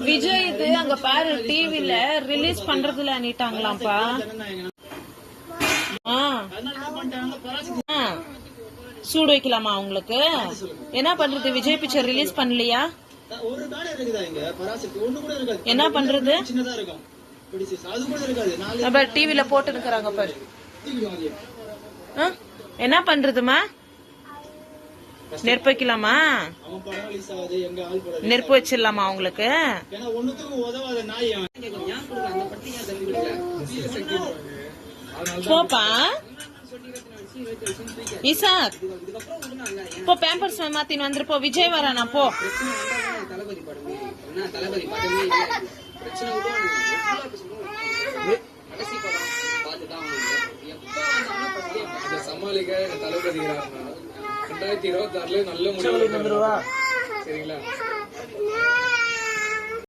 விஜய் இது அங்க பாரு டிவில ரிலீஸ் பண்றதுல அணிட்டாங்களாம்ப்பா. சூடு வைக்கலாமா உங்களுக்கு? என்ன பண்றது? விஜய் பிக்சர் ரிலீஸ் பண்ணலையா? என்ன பண்றது? டிவில போட்டு இருக்கிறாங்க பாரு. என்ன பண்றதுமா? நெருப்பு வைக்கலாமா? நெருப்பு வச்சிடலாமா உங்களுக்கு? போப்பா இசாக், போ பேம்பர்ஸ் மாத்தின்னு வந்துருப்போ. விஜய் வரானா போ. சமாளிக்க தளபதி 2026 நல்ல முடிவு சரிங்களா?